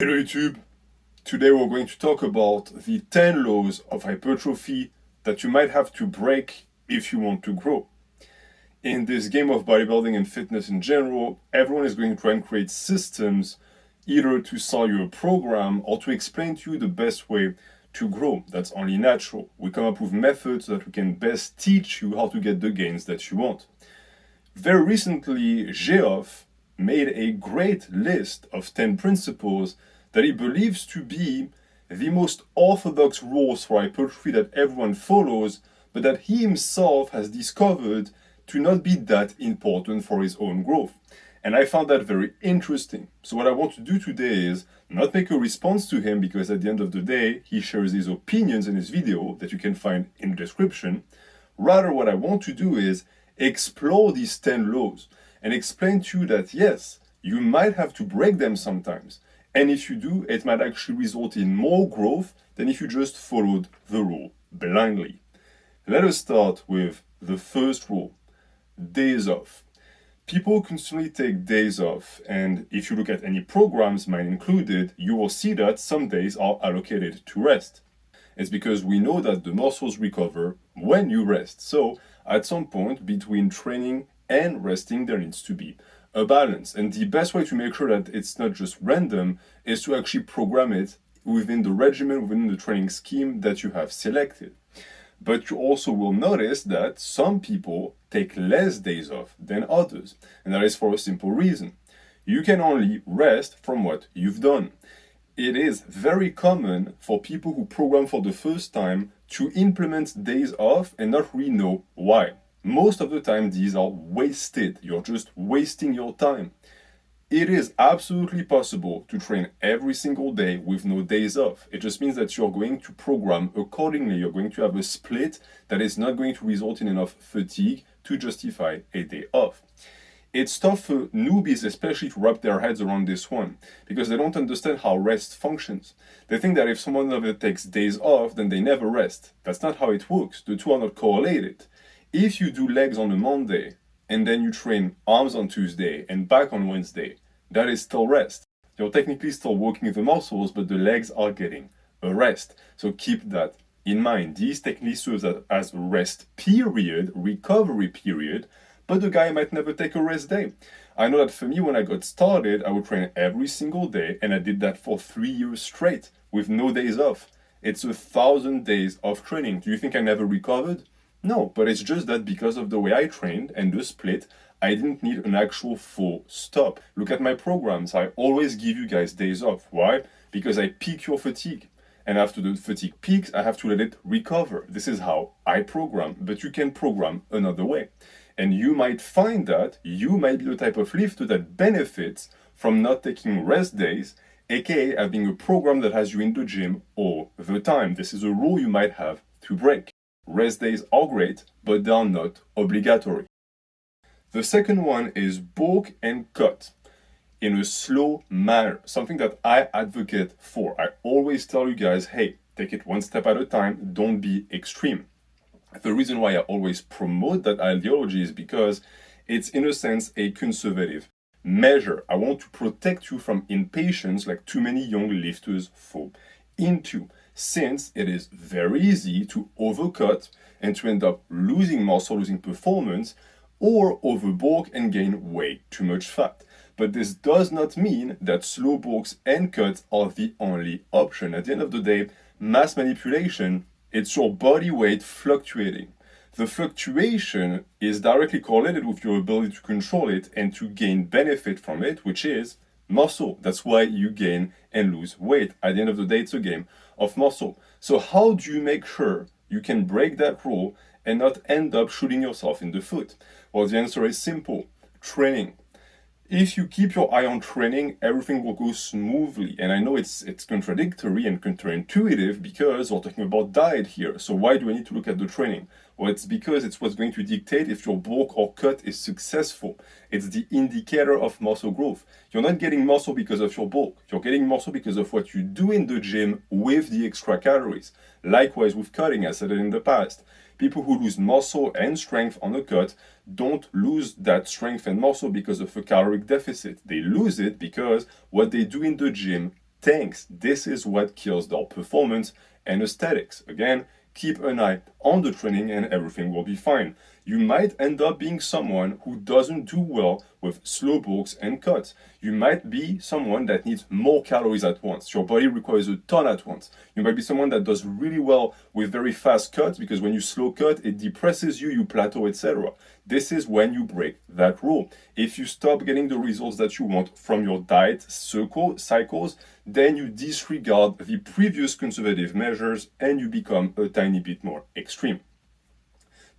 Hello YouTube! Today we're going to talk about the 10 laws of hypertrophy that you might have to break if you want to grow. In this game of bodybuilding and fitness in general, everyone is going to try and create systems either to sell you a program or to explain to you the best way to grow. That's only natural. We come up with methods so that we can best teach you how to get the gains that you want. Very recently, Geoff made a great list of 10 principles that he believes to be the most orthodox rules for hypertrophy that everyone follows, but that he himself has discovered to not be that important for his own growth. And I found that very interesting. So what I want to do today is not make a response to him, because at the end of the day, he shares his opinions in his video that you can find in the description. Rather, what I want to do is explore these 10 laws and explain to you that yes, you might have to break them sometimes. And if you do, it might actually result in more growth than if you just followed the rule blindly. Let us start with the first rule: days off. People constantly take days off, and if you look at any programs, mine included, you will see that some days are allocated to rest. It's because we know that the muscles recover when you rest. So at some point between training and resting, there needs to be a balance. And the best way to make sure that it's not just random is to actually program it within the regimen, within the training scheme that you have selected. But you also will notice that some people take less days off than others. And that is for a simple reason. You can only rest from what you've done. It is very common for people who program for the first time to implement days off and not really know why. Most of the time, these are wasted. You're just wasting your time. It is absolutely possible to train every single day with no days off. It just means that you're going to program accordingly. You're going to have a split that is not going to result in enough fatigue to justify a day off. It's tough for newbies especially to wrap their heads around this one, because they don't understand how rest functions. They think that if someone never takes days off, then they never rest. That's not how it works. The two are not correlated. If you do legs on a Monday, and then you train arms on Tuesday and back on Wednesday, that is still rest. You're technically still working the muscles, but the legs are getting a rest. So keep that in mind. These technically serve as a rest period, recovery period, but the guy might never take a rest day. I know that for me, when I got started, I would train every single day, and I did that for 3 years straight with no days off. It's 1,000 days of training. Do you think I never recovered? No, but it's just that because of the way I trained and the split, I didn't need an actual full stop. Look at my programs. I always give you guys days off. Why? Because I peak your fatigue. And after the fatigue peaks, I have to let it recover. This is how I program, but you can program another way. And you might find that you might be the type of lifter that benefits from not taking rest days, aka having a program that has you in the gym all the time. This is a rule you might have to break. Rest days are great, but they are not obligatory. The second one is bulk and cut in a slow manner, something that I advocate for. I always tell you guys, hey, take it one step at a time, don't be extreme. The reason why I always promote that ideology is because it's, in a sense, a conservative measure. I want to protect you from impatience, like too many young lifters fall into, since it is very easy to overcut and to end up losing muscle, losing performance, or overbulk and gain way too much fat. But this does not mean that slow bulks and cuts are the only option. At the end of the day, mass manipulation, it's your body weight fluctuating. The fluctuation is directly correlated with your ability to control it and to gain benefit from it, which is muscle. That's why you gain and lose weight. At the end of the day, it's a game of muscle. So how do you make sure you can break that rule and not end up shooting yourself in the foot? Well, the answer is simple: training. If you keep your eye on training, everything will go smoothly. And I know it's contradictory and counterintuitive because we're talking about diet here. So why do I need to look at the training? Well, it's because it's what's going to dictate if your bulk or cut is successful. It's the indicator of muscle growth. You're not getting muscle because of your bulk. You're getting muscle because of what you do in the gym with the extra calories. Likewise with cutting, I said it in the past. People who lose muscle and strength on a cut don't lose that strength and muscle because of a caloric deficit. They lose it because what they do in the gym tanks. This is what kills their performance and aesthetics. Again, keep an eye on the training and everything will be fine. You might end up being someone who doesn't do well with slow bulks and cuts. You might be someone that needs more calories at once. Your body requires a ton at once. You might be someone that does really well with very fast cuts because when you slow cut, it depresses you, you plateau, etc. This is when you break that rule. If you stop getting the results that you want from your diet cycles, then you disregard the previous conservative measures and you become a tiny bit more extreme.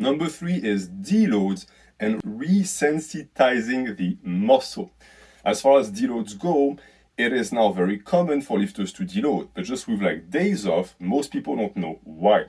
Number 3 is deloads and resensitizing the muscle. As far as deloads go, it is now very common for lifters to deload, but just with like days off, most people don't know why.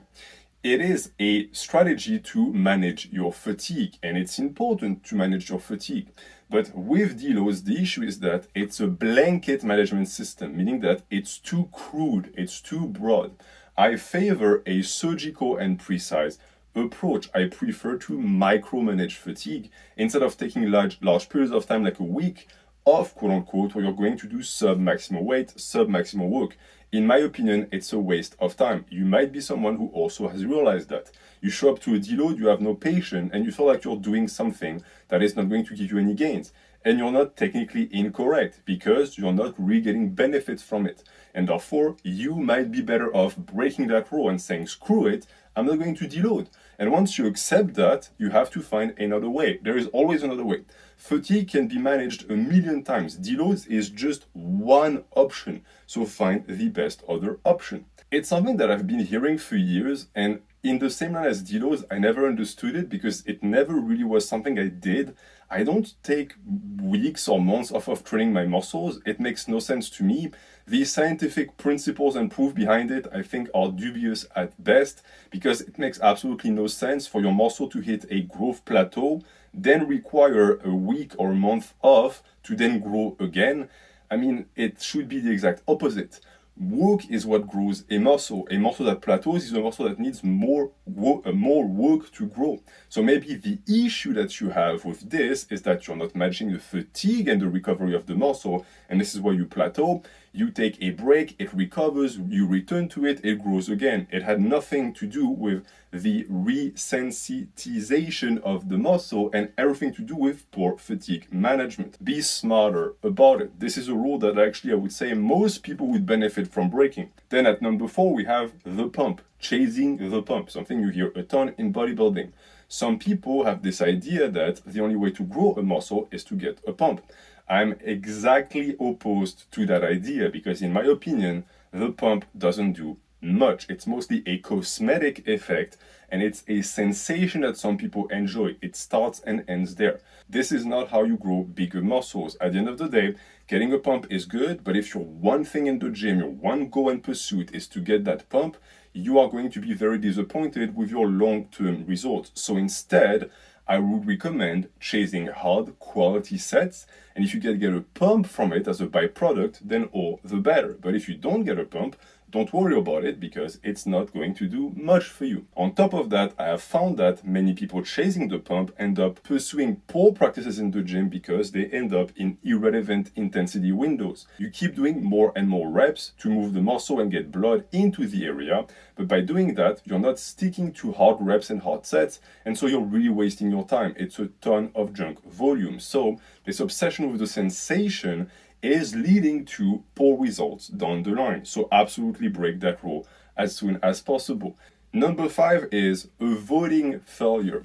It is a strategy to manage your fatigue, and it's important to manage your fatigue. But with deloads, the issue is that it's a blanket management system, meaning that it's too crude, it's too broad. I favor a surgical and precise approach. I prefer to micromanage fatigue instead of taking large periods of time, like a week off, quote unquote, where you're going to do sub-maximal weight, sub-maximal work. In my opinion, it's a waste of time. You might be someone who also has realized that. You show up to a deload, you have no patience, and you feel like you're doing something that is not going to give you any gains. And you're not technically incorrect because you're not really getting benefits from it. And therefore, you might be better off breaking that rule and saying, screw it, I'm not going to deload. And once you accept that, you have to find another way. There is always another way. Fatigue can be managed a million times. Deloads is just one option. So find the best other option. It's something that I've been hearing for years, and in the same line as deloads, I never understood it because it never really was something I did. I don't take weeks or months off of training my muscles. It makes no sense to me. The scientific principles and proof behind it, I think, are dubious at best because it makes absolutely no sense for your muscle to hit a growth plateau, then require a week or a month off to then grow again. I mean, it should be the exact opposite. Work is what grows a muscle. A muscle that plateaus is a muscle that needs more work to grow. So maybe the issue that you have with this is that you're not matching the fatigue and the recovery of the muscle, and this is where you plateau. You take a break, it recovers, you return to it, it grows again. It had nothing to do with the resensitization of the muscle and everything to do with poor fatigue management. Be smarter about it. This is a rule that actually I would say most people would benefit from breaking. Then at number 4, we have the pump, chasing the pump, something you hear a ton in bodybuilding. Some people have this idea that the only way to grow a muscle is to get a pump. I'm exactly opposed to that idea because in my opinion, the pump doesn't do much. It's mostly a cosmetic effect and it's a sensation that some people enjoy. It starts and ends there. This is not how you grow bigger muscles. At the end of the day, getting a pump is good, but if your one thing in the gym, your one goal and pursuit is to get that pump, you are going to be very disappointed with your long-term results. So instead, I would recommend chasing hard quality sets, and if you get a pump from it as a byproduct, then all the better. But if you don't get a pump, don't worry about it because it's not going to do much for you. On top of that, I have found that many people chasing the pump end up pursuing poor practices in the gym because they end up in irrelevant intensity windows. You keep doing more and more reps to move the muscle and get blood into the area, but by doing that, you're not sticking to hard reps and hard sets, and so you're really wasting your time. It's a ton of junk volume. So this obsession with the sensation is leading to poor results down the line. So absolutely break that rule as soon as possible. Number 5 is avoiding failure.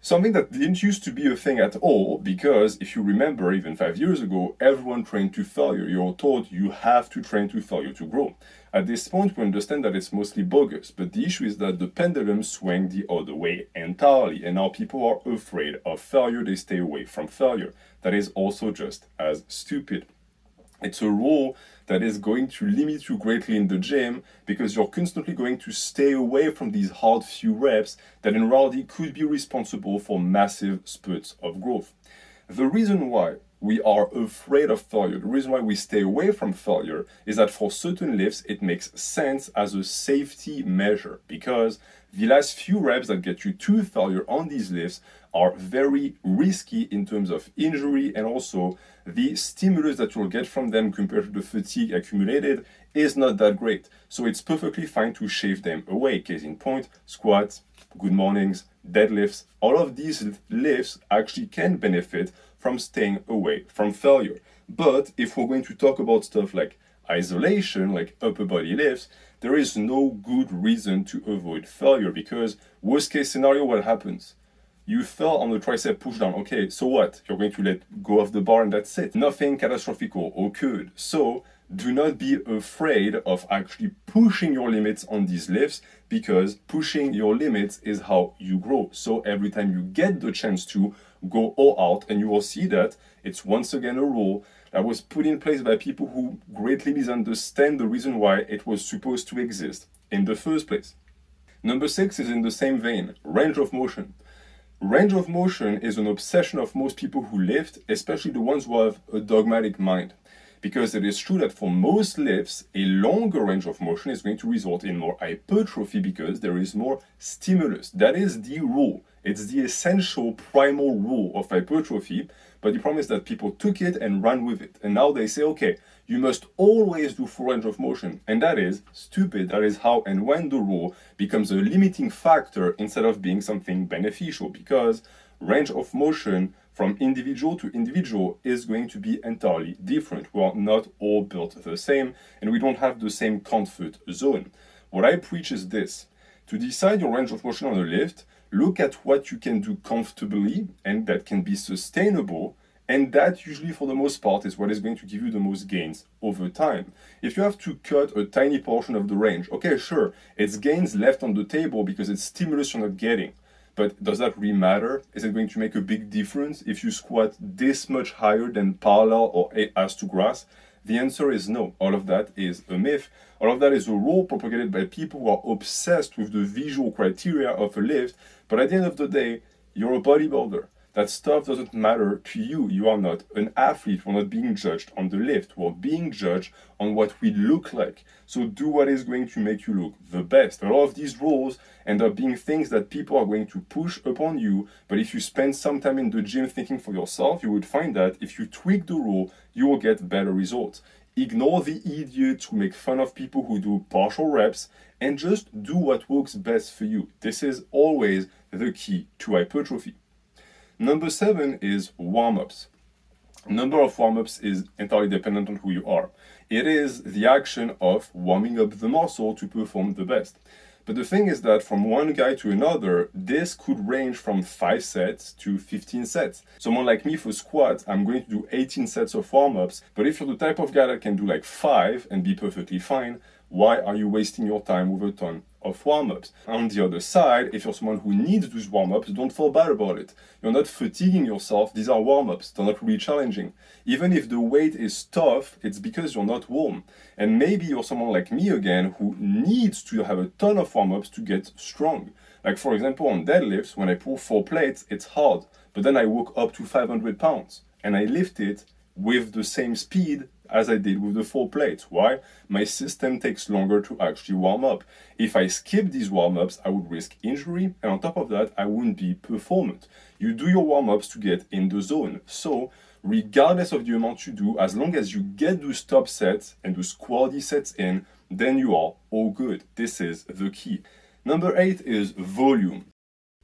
Something that didn't used to be a thing at all because if you remember even 5 years ago, everyone trained to failure. You're told you have to train to failure to grow. At this point, we understand that it's mostly bogus, but the issue is that the pendulum swung the other way entirely, and now people are afraid of failure, they stay away from failure. That is also just as stupid. It's a rule that is going to limit you greatly in the gym because you're constantly going to stay away from these hard few reps that in reality could be responsible for massive spurts of growth. The reason why we are afraid of failure. The reason why we stay away from failure is that for certain lifts, it makes sense as a safety measure, because the last few reps that get you to failure on these lifts are very risky in terms of injury, and also the stimulus that you'll get from them compared to the fatigue accumulated is not that great. So it's perfectly fine to shave them away. Case in point, squats, good mornings, deadlifts, all of these lifts actually can benefit from staying away from failure. But if we're going to talk about stuff like isolation, like upper body lifts, there is no good reason to avoid failure, because worst case scenario, what happens? You fell on the tricep push down. Okay, so what? You're going to let go of the bar and that's it. Nothing catastrophic occurred. So do not be afraid of actually pushing your limits on these lifts, because pushing your limits is how you grow. So every time you get the chance to, go all out, and you will see that it's once again a rule that was put in place by people who greatly misunderstand the reason why it was supposed to exist in the first place. Number 6 is in the same vein, range of motion. Range of motion is an obsession of most people who lift, especially the ones who have a dogmatic mind. Because it is true that for most lifts, a longer range of motion is going to result in more hypertrophy, because there is more stimulus. That is the rule. It's the essential primal rule of hypertrophy, but the problem is that people took it and ran with it. And now they say, okay, you must always do full range of motion. And that is stupid. That is how and when the rule becomes a limiting factor instead of being something beneficial, because range of motion from individual to individual is going to be entirely different. We are not all built the same, and we don't have the same comfort zone. What I preach is this: to decide your range of motion on a lift, look at what you can do comfortably and that can be sustainable, and that usually for the most part is what is going to give you the most gains over time. If you have to cut a tiny portion of the range, okay, sure, it's gains left on the table because it's stimulus you're not getting. But does that really matter? Is it going to make a big difference if you squat this much higher than parallel or ass to grass? The answer is no. All of that is a myth. All of that is a rule propagated by people who are obsessed with the visual criteria of a lift. But at the end of the day, you're a bodybuilder. That stuff doesn't matter to you. You are not an athlete. We're not being judged on the lift. We're being judged on what we look like. So do what is going to make you look the best. A lot of these rules end up being things that people are going to push upon you. But if you spend some time in the gym thinking for yourself, you would find that if you tweak the rule, you will get better results. Ignore the idiots who make fun of people who do partial reps, and just do what works best for you. This is always the key to hypertrophy. Number 7 is warm-ups. Number of warm-ups is entirely dependent on who you are. It is the action of warming up the muscle to perform the best. But the thing is that from one guy to another, this could range from 5 sets to 15 sets. Someone like me for squats, I'm going to do 18 sets of warm-ups, but if you're the type of guy that can do like 5 and be perfectly fine, why are you wasting your time with a ton of warm-ups? On the other side, if you're someone who needs those warm-ups, don't feel bad about it. You're not fatiguing yourself. These are warm-ups. They're not really challenging. Even if the weight is tough, it's because you're not warm. And maybe you're someone like me again who needs to have a ton of warm-ups to get strong. Like for example, on deadlifts, when I pull 4 plates, it's hard. But then I work up to 500 pounds and I lift it with the same speed as I did with the 4 plates. Why? My system takes longer to actually warm up. If I skip these warm-ups, I would risk injury, and on top of that, I wouldn't be performant. You do your warm-ups to get in the zone. So, regardless of the amount you do, as long as you get those top sets and those quality sets in, then you are all good. This is the key. Number 8 is volume.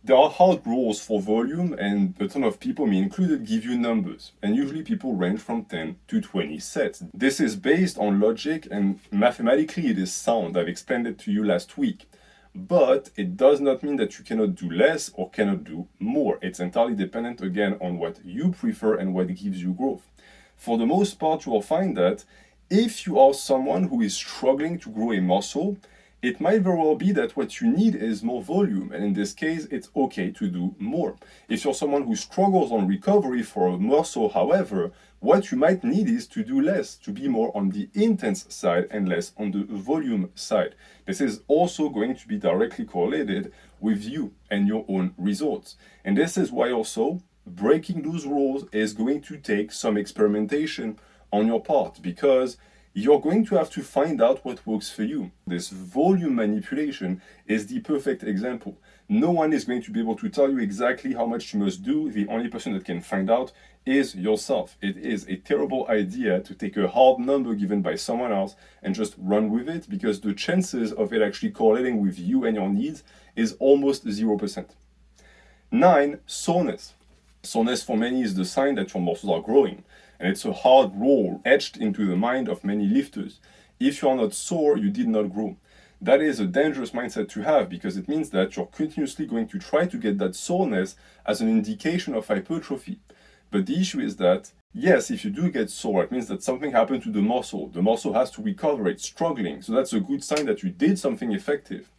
There are hard rules for volume, and a ton of people, me included, give you numbers. And usually people range from 10 to 20 sets. This is based on logic, and mathematically it is sound. I've explained it to you last week. But it does not mean that you cannot do less or cannot do more. It's entirely dependent, again, on what you prefer and what gives you growth. For the most part, you will find that if you are someone who is struggling to grow a muscle, it might very well be that what you need is more volume, and in this case, it's okay to do more. If you're someone who struggles on recovery for a muscle, however, what you might need is to do less, to be more on the intense side and less on the volume side. This is also going to be directly correlated with you and your own results. And this is why also breaking those rules is going to take some experimentation on your part, because you're going to have to find out what works for you. This volume manipulation is the perfect example. No one is going to be able to tell you exactly how much you must do. The only person that can find out is yourself. It is a terrible idea to take a hard number given by someone else and just run with it, because the chances of it actually correlating with you and your needs is almost 0%. 9, soreness. Soreness for many is the sign that your muscles are growing, and it's a hard rule etched into the mind of many lifters. If you are not sore, you did not grow. That is a dangerous mindset to have, because it means that you're continuously going to try to get that soreness as an indication of hypertrophy. But the issue is that, yes, if you do get sore, it means that something happened to the muscle. The muscle has to recover, it's struggling. So that's a good sign that you did something effective.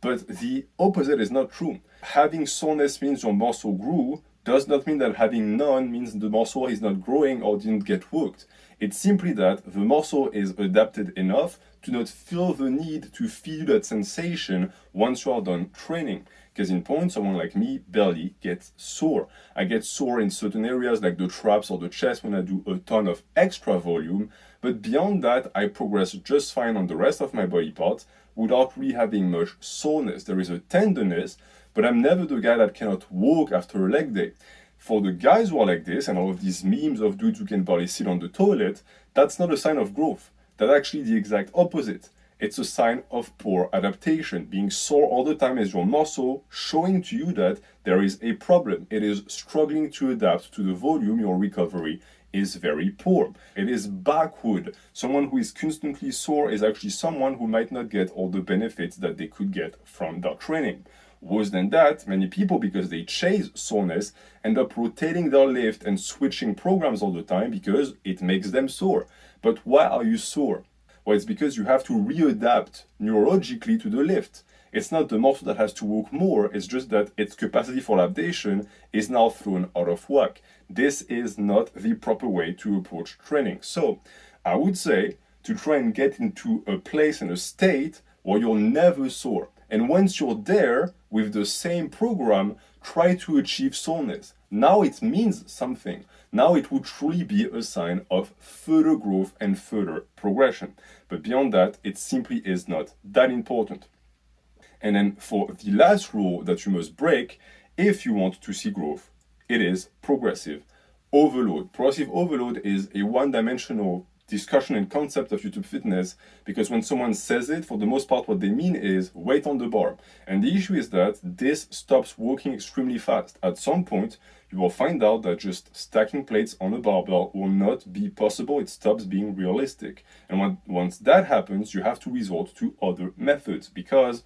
But the opposite is not true. Having soreness means your muscle grew does not mean that having none means the muscle is not growing or didn't get worked. It's simply that the muscle is adapted enough to not feel the need to feel that sensation once you are done training. Case in point, someone like me barely gets sore. I get sore in certain areas like the traps or the chest when I do a ton of extra volume, but beyond that, I progress just fine on the rest of my body parts without really having much soreness. There is a tenderness, but I'm never the guy that cannot walk after a leg day. For the guys who are like this, and all of these memes of dudes who can barely sit on the toilet, that's not a sign of growth. That's actually the exact opposite. It's a sign of poor adaptation. Being sore all the time is your muscle showing to you that there is a problem. It is struggling to adapt to the volume. Your recovery is very poor. It is backward. Someone who is constantly sore is actually someone who might not get all the benefits that they could get from their training. Worse than that, many people, because they chase soreness, end up rotating their lift and switching programs all the time because it makes them sore. But why are you sore? Well, it's because you have to readapt neurologically to the lift. It's not the muscle that has to work more, it's just that its capacity for adaptation is now thrown out of whack. This is not the proper way to approach training. So, I would say to try and get into a place and a state where you're never sore. And once you're there, with the same program, try to achieve soreness. Now it means something. Now it would truly be a sign of further growth and further progression. But beyond that, it simply is not that important. And then for the last rule that you must break, if you want to see growth, it is progressive overload. Progressive overload is a one-dimensional discussion and concept of YouTube fitness, because when someone says it, for the most part, what they mean is weight on the bar. And the issue is that this stops working extremely fast. At some point, you will find out that just stacking plates on a barbell will not be possible. It stops being realistic. And once that happens, you have to resort to other methods, because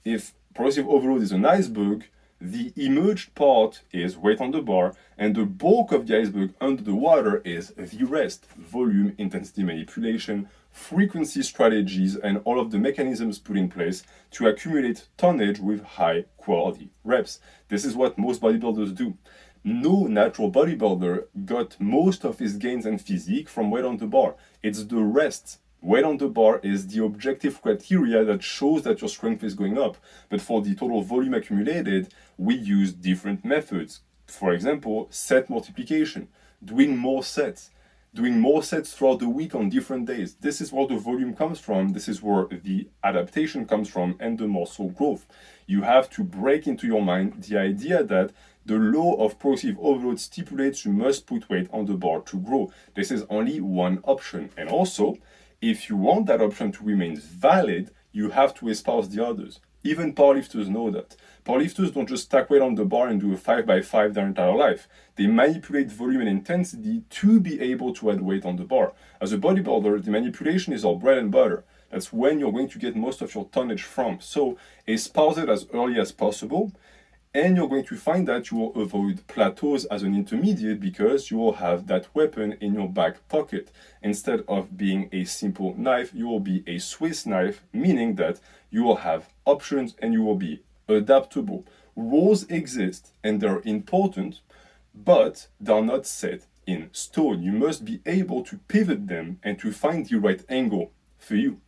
if progressive overload is an iceberg, the emerged part is weight on the bar, and the bulk of the iceberg under the water is the rest: volume, intensity manipulation, frequency strategies, and all of the mechanisms put in place to accumulate tonnage with high quality reps. This is what most bodybuilders do. No natural bodybuilder got most of his gains and physique from weight on the bar. It's the rest. Weight on the bar is the objective criteria that shows that your strength is going up. But for the total volume accumulated, we use different methods. For example, set multiplication, doing more sets throughout the week on different days. This is where the volume comes from. This is where the adaptation comes from and the muscle growth. You have to break into your mind the idea that the law of progressive overload stipulates you must put weight on the bar to grow. This is only one option. And also, if you want that option to remain valid, you have to espouse the others. Even powerlifters know that. Powerlifters don't just stack weight on the bar and do a 5x5 their entire life. They manipulate volume and intensity to be able to add weight on the bar. As a bodybuilder, the manipulation is our bread and butter. That's when you're going to get most of your tonnage from. So espouse it as early as possible, and you're going to find that you will avoid plateaus as an intermediate, because you will have that weapon in your back pocket. Instead of being a simple knife, you will be a Swiss knife, meaning that you will have options and you will be adaptable. Rules exist and they're important, but they're not set in stone. You must be able to pivot them and to find the right angle for you.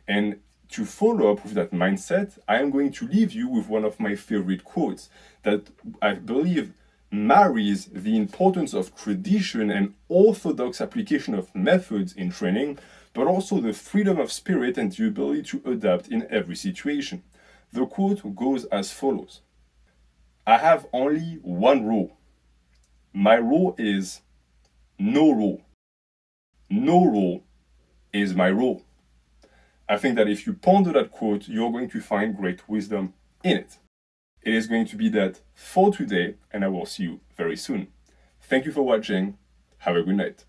And to follow up with that mindset, I am going to leave you with one of my favorite quotes that I believe marries the importance of tradition and orthodox application of methods in training, but also the freedom of spirit and the ability to adapt in every situation. The quote goes as follows: I have only one rule. My rule is no rule. No rule is my rule. I think that if you ponder that quote, you're going to find great wisdom in it. It is going to be that for today, and I will see you very soon. Thank you for watching. Have a good night.